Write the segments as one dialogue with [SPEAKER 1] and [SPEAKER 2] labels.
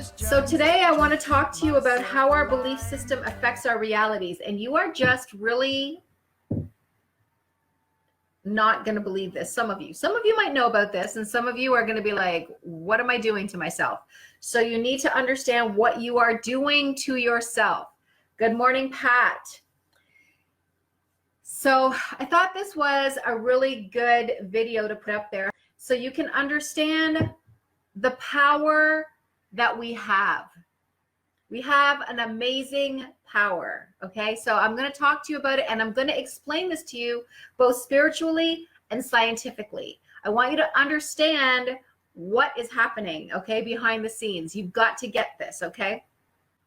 [SPEAKER 1] So today I want to talk to you about how our belief system affects our realities. And you are just really not going to believe this. Some of you might know about this, and some of you are going to be like, what am I doing to myself? So you need to understand what you are doing to yourself. Good morning, Pat. So I thought this was a really good video to put up there so you can understand the power that we have. We have an amazing power, okay? So I'm going to talk to you about it, and I'm going to explain this to you both spiritually and scientifically. I want you to understand what is happening, okay, behind the scenes. You've got to get this, okay?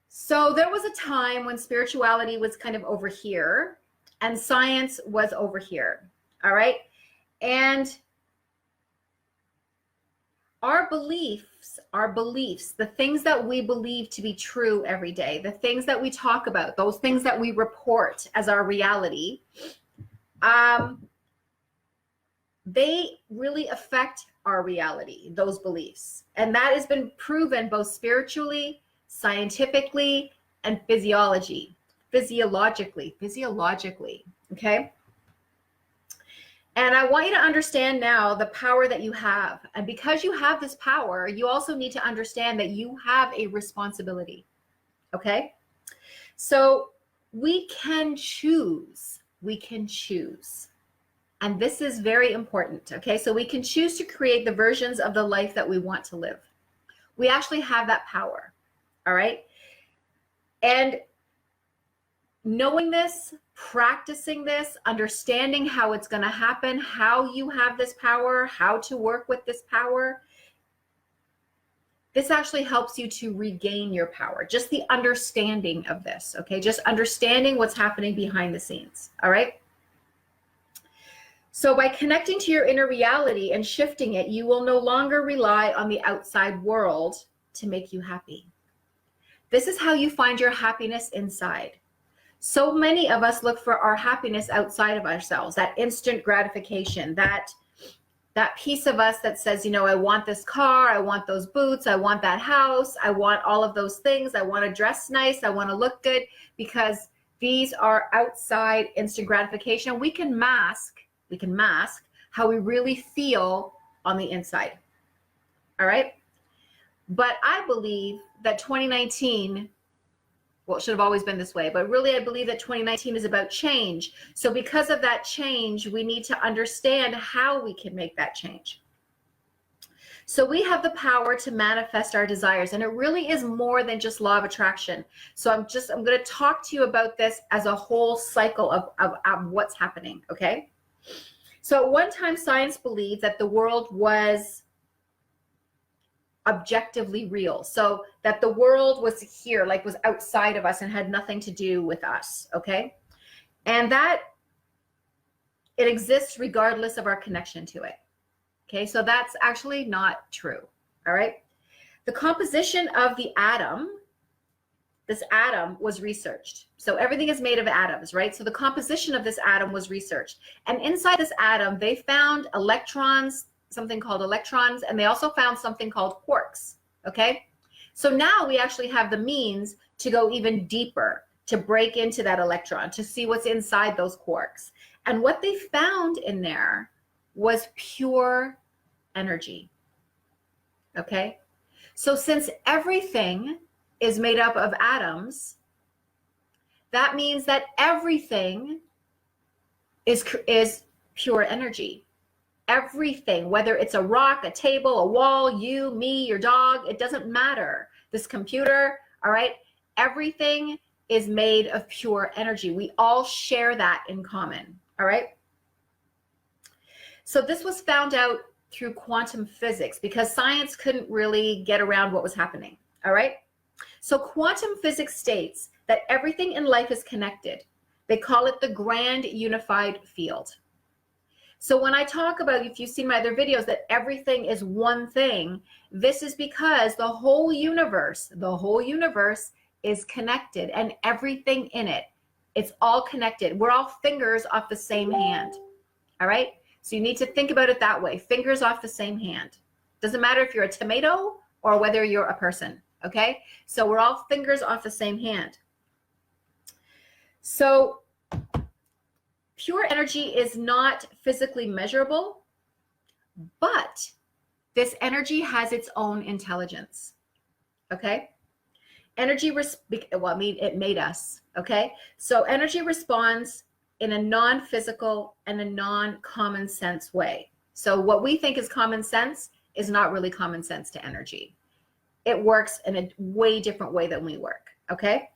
[SPEAKER 1] So there was a time when spirituality was kind of over here and science was over here, all right? And our beliefs, the things that we believe to be true every day, the things that we talk about, those things that we report as our reality, they really affect our reality, those beliefs. And that has been proven both spiritually, scientifically, and physiologically, okay? And I want you to understand now the power that you have. And because you have this power, you also need to understand that you have a responsibility, okay? So we can choose. And this is very important, okay? So we can choose to create the versions of the life that we want to live. We actually have that power, all right? And knowing this, practicing this, understanding how it's going to happen, how you have this power, how to work with this power, this actually helps you to regain your power. Just the understanding of this, okay? Just understanding what's happening behind the scenes, all right? So by connecting to your inner reality and shifting it, you will no longer rely on the outside world to make you happy. This is how you find your happiness inside. So many of us look for our happiness outside of ourselves, that instant gratification, that piece of us that says, you know, I want this car, I want those boots, I want that house, I want all of those things, I want to dress nice, I want to look good, because these are outside instant gratification. We can mask how we really feel on the inside. All right? But I believe that 2019, well, it should have always been this way, but really I believe that 2019 is about change. So because of that change, we need to understand how we can make that change. So we have the power to manifest our desires, and it really is more than just law of attraction. So I'm going to talk to you about this as a whole cycle of what's happening, okay? So at one time, science believed that the world was objectively real, so that the world was here, like was outside of us and had nothing to do with us, okay? And that it exists regardless of our connection to it, okay? So that's actually not true, all right? The composition of the atom, this atom was researched. So everything is made of atoms, right? So the composition of this atom was researched. And inside this atom, they found electrons, something called electrons, and they also found something called quarks, okay? So now we actually have the means to go even deeper, to break into that electron, to see what's inside those quarks. And what they found in there was pure energy, okay? So since everything is made up of atoms, that means that everything is pure energy. Everything, whether it's a rock, a table, a wall, you, me, your dog, it doesn't matter. This computer, all right? Everything is made of pure energy. We all share that in common, all right? So this was found out through quantum physics because science couldn't really get around what was happening, all right? So quantum physics states that everything in life is connected. They call it the grand unified field. So when I talk about, if you've seen my other videos, that everything is one thing, this is because the whole universe is connected, and everything in it, it's all connected. We're all fingers off the same hand, all right? So you need to think about it that way, fingers off the same hand. Doesn't matter if you're a tomato or whether you're a person, Okay, so we're all fingers off the same hand. So pure energy is not physically measurable, but this energy has its own intelligence. Okay, energy, well, I mean, it made us. Okay, so energy responds in a non-physical and a non-common sense way. So what we think is common sense is not really common sense to energy. It works in a way different way than we work. Okay,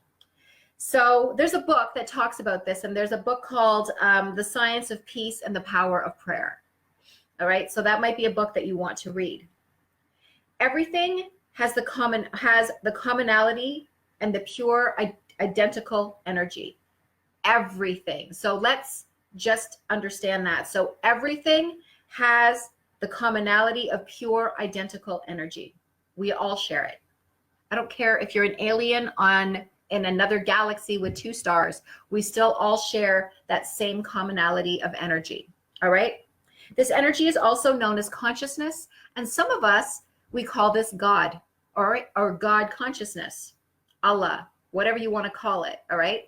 [SPEAKER 1] so there's a book that talks about this, and there's a book called The Science of Peace and the Power of Prayer. All right, so that might be a book that you want to read. Everything has the commonality and the pure identical energy. Everything. So let's just understand that. So everything has the commonality of pure identical energy. We all share it. I don't care if you're an alien in another galaxy with 2 stars, we still all share that same commonality of energy. All right. This energy is also known as consciousness, and some of us, we call this God, or God consciousness, Allah, whatever you want to call it. All right.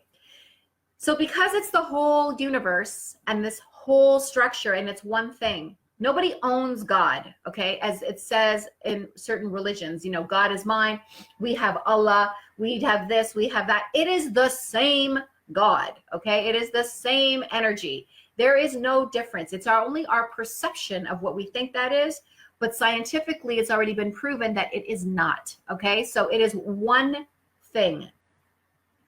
[SPEAKER 1] So because it's the whole universe and this whole structure, and it's one thing, nobody owns God. Okay, as it says in certain religions, you know, God is mine, we have Allah, we have this, we have that. It is the same God. Okay, it is the same energy. There is no difference. It's only our perception of what we think that is, but scientifically it's already been proven that it is not. Okay, so it is one thing.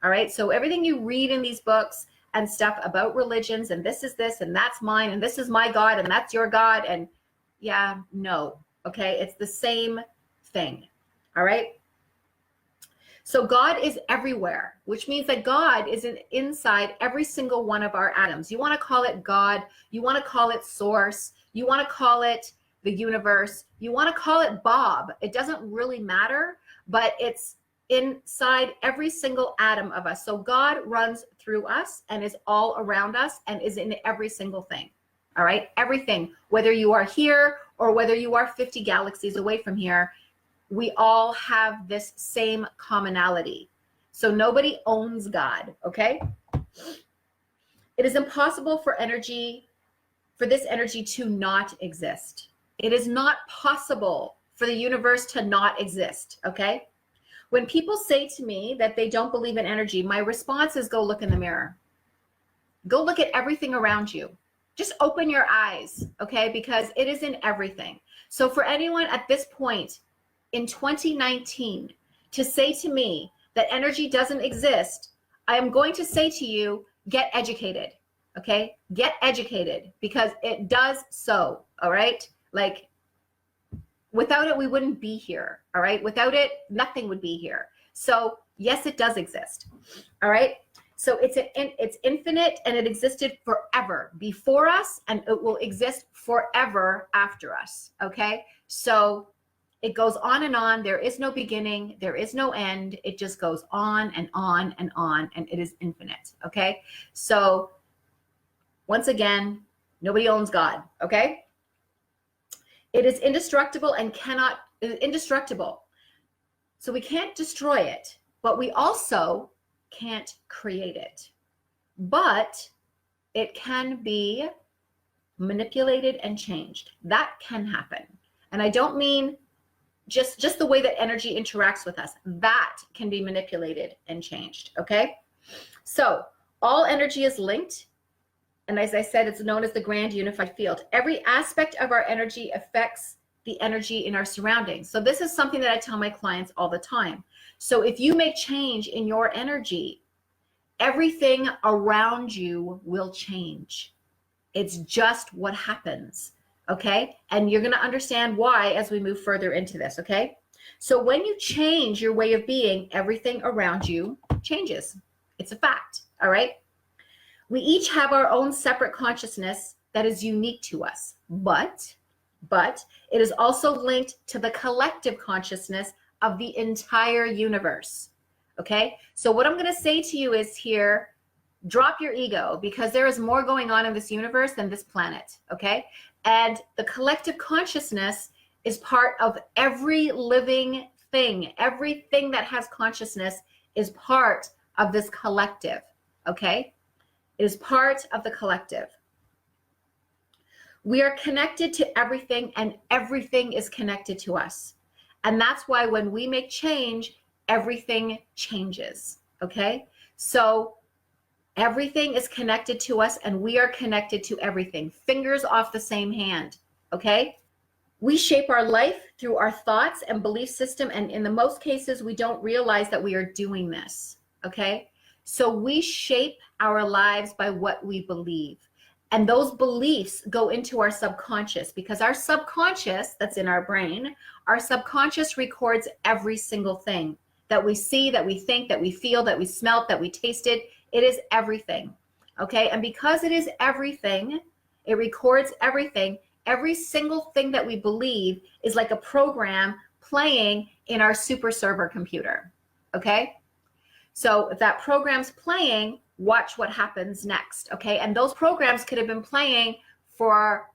[SPEAKER 1] All right, so everything you read in these books and stuff about religions, and this is this, and that's mine, and this is my God, and that's your God, and yeah, no, okay, it's the same thing. All right, so God is everywhere, which means that God is inside every single one of our atoms. You want to call it God, you want to call it source, you want to call it the universe, you want to call it Bob, it doesn't really matter, but it's inside every single atom of us. So God runs through us and is all around us and is in every single thing. All right, everything, whether you are here or whether you are 50 galaxies away from here, we all have this same commonality. So nobody owns God. Okay, it is impossible for this energy to not exist. It is not possible for the universe to not exist. Okay, when people say to me that they don't believe in energy, my response is go look in the mirror. Go look at everything around you. Just open your eyes, okay? Because it is in everything. So for anyone at this point in 2019 to say to me that energy doesn't exist, I am going to say to you, get educated, okay? Get educated, because it does so, all right? Like, without it, we wouldn't be here. All right. Without it, nothing would be here. So yes, it does exist. All right. So it's infinite, and it existed forever before us, and it will exist forever after us. Okay. So it goes on and on. There is no beginning. There is no end. It just goes on and on and on, and it is infinite. Okay. So once again, nobody owns God. Okay. It is indestructible and indestructible. So we can't destroy it, but we also can't create it. But it can be manipulated and changed. That can happen. And I don't mean just the way that energy interacts with us. That can be manipulated and changed, okay? So all energy is linked. And as I said, it's known as the grand unified field. Every aspect of our energy affects the energy in our surroundings. So this is something that I tell my clients all the time. So if you make change in your energy, everything around you will change. It's just what happens, okay? And you're going to understand why as we move further into this, okay? So when you change your way of being, everything around you changes. It's a fact, all right? We each have our own separate consciousness that is unique to us, but it is also linked to the collective consciousness of the entire universe, okay? So what I'm gonna say to you is here, drop your ego, because there is more going on in this universe than this planet, okay? And the collective consciousness is part of every living thing, everything that has consciousness is part of this collective, okay? It is part of the collective. We are connected to everything, and everything is connected to us. And that's why when we make change, everything changes, okay? So everything is connected to us, and we are connected to everything. Fingers off the same hand, okay? We shape our life through our thoughts and belief system, and in the most cases, we don't realize that we are doing this, okay? So we shape our lives by what we believe. And those beliefs go into our subconscious, because our subconscious that's in our brain, our subconscious records every single thing that we see, that we think, that we feel, that we smelt, that we tasted. It is everything, okay? And because it is everything, it records everything. Every single thing that we believe is like a program playing in our super server computer, okay? So if that program's playing, watch what happens next, okay? And those programs could have been playing for,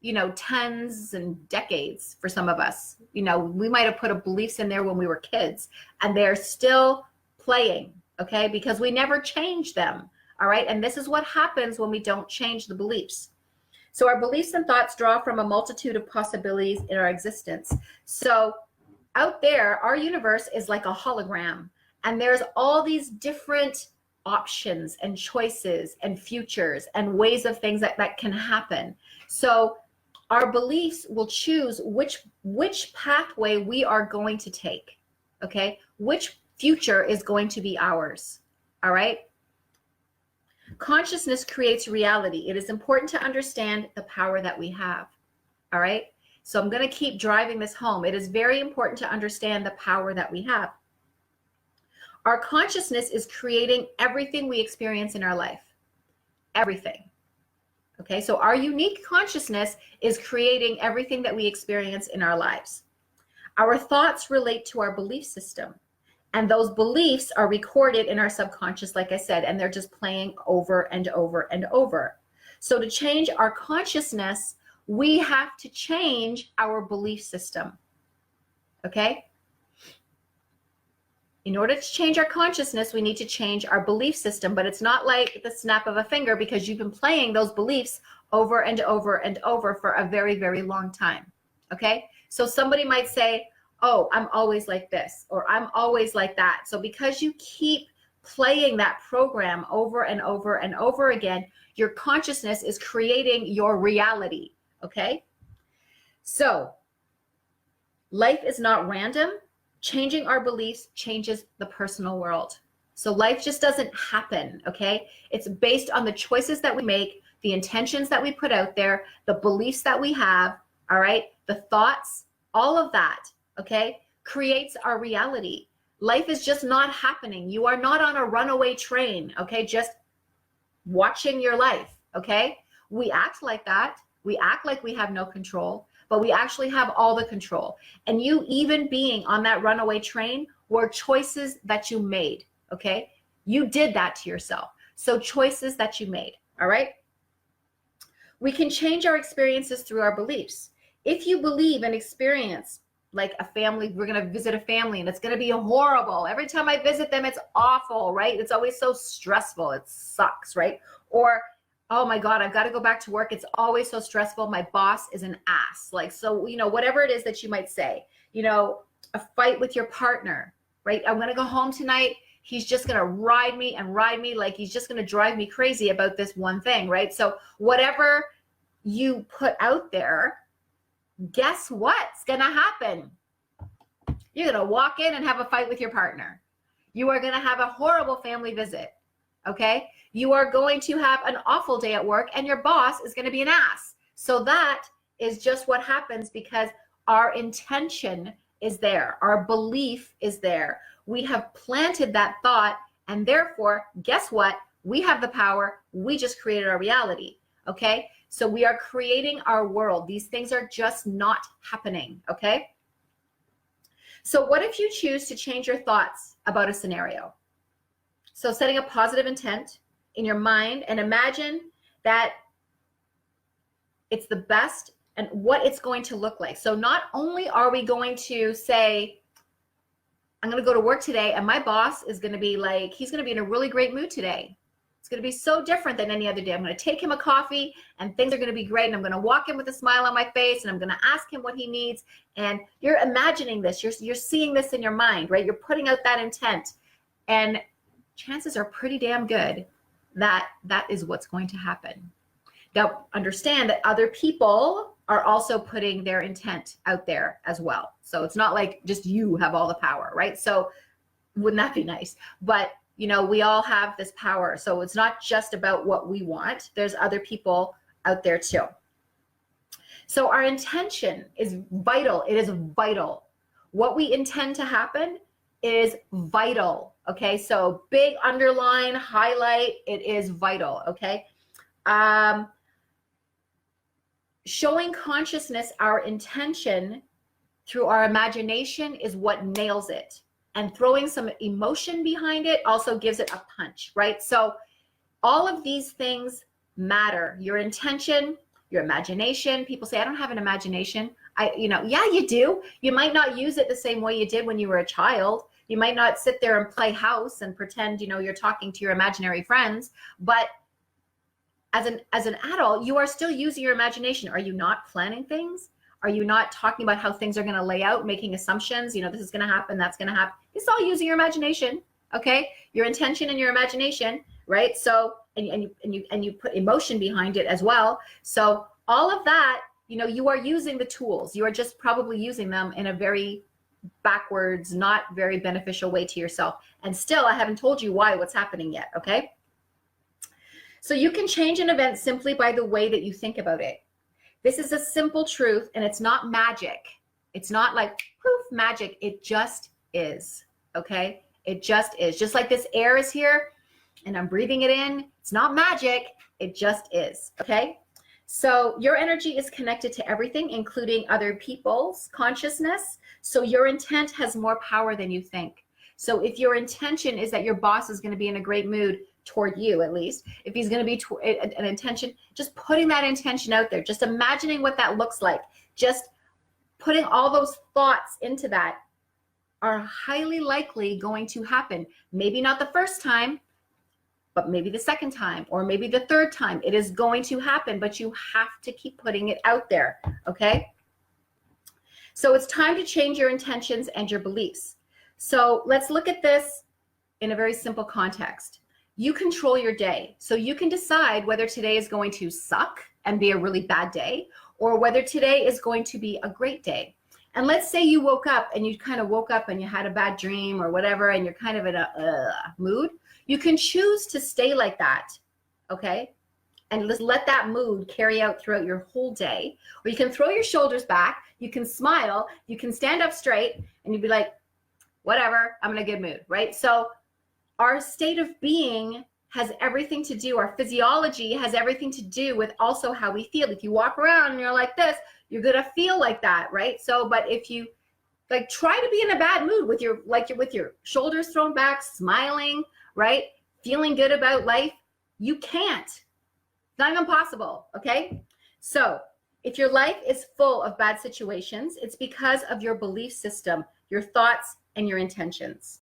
[SPEAKER 1] you know, tens and decades for some of us. You know, we might have put beliefs in there when we were kids, and they're still playing, okay? Because we never changed them, all right? And this is what happens when we don't change the beliefs. So our beliefs and thoughts draw from a multitude of possibilities in our existence. So out there, our universe is like a hologram, and there's all these different options and choices and futures and ways of things that can happen. So our beliefs will choose which pathway we are going to take, okay? Which future is going to be ours, all right? Consciousness creates reality. It is important to understand the power that we have, all right? So I'm going to keep driving this home. It is very important to understand the power that we have. Our consciousness is creating everything we experience in our life. Everything. Okay, so our unique consciousness is creating everything that we experience in our lives. Our thoughts relate to our belief system, and those beliefs are recorded in our subconscious, like I said, and they're just playing over and over and over. So to change our consciousness, we have to change our belief system. Okay? In order to change our consciousness, we need to change our belief system, but it's not like the snap of a finger, because you've been playing those beliefs over and over and over for a very, very long time, okay? So somebody might say, oh, I'm always like this, or I'm always like that. So because you keep playing that program over and over and over again, your consciousness is creating your reality, okay? So life is not random. Changing our beliefs changes the personal world. So life just doesn't happen, okay? It's based on the choices that we make, the intentions that we put out there, the beliefs that we have, all right? The thoughts, all of that, okay, creates our reality. Life is just not happening. You are not on a runaway train, okay? Just watching your life, okay? We act like that. We act like we have no control, but we actually have all the control. And you even being on that runaway train were choices that you made, okay? You did that to yourself. So choices that you made, all right? We can change our experiences through our beliefs. If you believe and experience like a family, we're gonna visit a family and it's gonna be horrible. Every time I visit them, it's awful, right? It's always so stressful, it sucks, right? Or, oh my God, I've got to go back to work. It's always so stressful. My boss is an ass. Like, so, you know, whatever it is that you might say, you know, a fight with your partner, right? I'm going to go home tonight. He's just going to ride me and ride me. Like he's just going to drive me crazy about this one thing, right? So whatever you put out there, guess what's going to happen? You're going to walk in and have a fight with your partner. You are going to have a horrible family visit. Okay? You are going to have an awful day at work and your boss is going to be an ass. So that is just what happens because our intention is there. Our belief is there. We have planted that thought, and therefore, guess what? We have the power. We just created our reality. Okay? So we are creating our world. These things are just not happening. Okay? So what if you choose to change your thoughts about a scenario? So setting a positive intent in your mind and imagine that it's the best and what it's going to look like. So not only are we going to say, I'm going to go to work today and my boss is going to be like, he's going to be in a really great mood today. It's going to be so different than any other day. I'm going to take him a coffee and things are going to be great. And I'm going to walk in with a smile on my face and I'm going to ask him what he needs. And you're imagining this. You're seeing this in your mind, right? You're putting out that intent. And chances are pretty damn good that that is what's going to happen. Now, understand that other people are also putting their intent out there as well. So it's not like just you have all the power, right? So wouldn't that be nice? But you know, we all have this power. So it's not just about what we want. There's other people out there too. So our intention is vital. It is vital. What we intend to happen is vital. Okay. So big underline, highlight, it is vital. Okay. Showing consciousness our intention through our imagination is what nails it. And throwing some emotion behind it also gives it a punch, right? So all of these things matter. Your intention, your imagination. People say, I don't have an imagination. Yeah, you do. You might not use it the same way you did when you were a child. You might not sit there and play house and pretend, you're talking to your imaginary friends. But as an adult, you are still using your imagination. Are you not planning things? Are you not talking about how things are going to lay out, making assumptions? This is going to happen, that's going to happen. It's all using your imagination, okay? Your intention and your imagination, right? So, and you put emotion behind it as well. So all of that, you are using the tools. You are just probably using them in a very backwards, not very beneficial way to yourself. And still, I haven't told you what's happening yet, okay? So you can change an event simply by the way that you think about it. This is a simple truth, and it's not magic. It's not like poof, magic. It just is, okay? It just is. Just like this air is here, and I'm breathing it in. It's not magic. It just is, okay? So your energy is connected to everything, including other people's consciousness. So your intent has more power than you think. So if your intention is that your boss is going to be in a great mood, toward you at least, if he's going to be an intention, just putting that intention out there, just imagining what that looks like, just putting all those thoughts into that are highly likely going to happen. Maybe not the first time, but maybe the second time, or maybe the third time. It is going to happen, but you have to keep putting it out there, okay? So it's time to change your intentions and your beliefs. So let's look at this in a very simple context. You control your day. So you can decide whether today is going to suck and be a really bad day, or whether today is going to be a great day. And let's say you woke up and you kind of woke up and you had a bad dream or whatever, and you're kind of in a mood. You can choose to stay like that, okay? And just let that mood carry out throughout your whole day. Or you can throw your shoulders back, you can smile, you can stand up straight, and you'd be like, whatever, I'm in a good mood, right? So our state of being has everything to do, our physiology has everything to do with also how we feel. If you walk around and you're like this, you're gonna feel like that, right? So, but if you try to be in a bad mood with your shoulders thrown back, smiling, right? Feeling good about life, you can't. It's not even possible, okay? So if your life is full of bad situations, it's because of your belief system, your thoughts, and your intentions.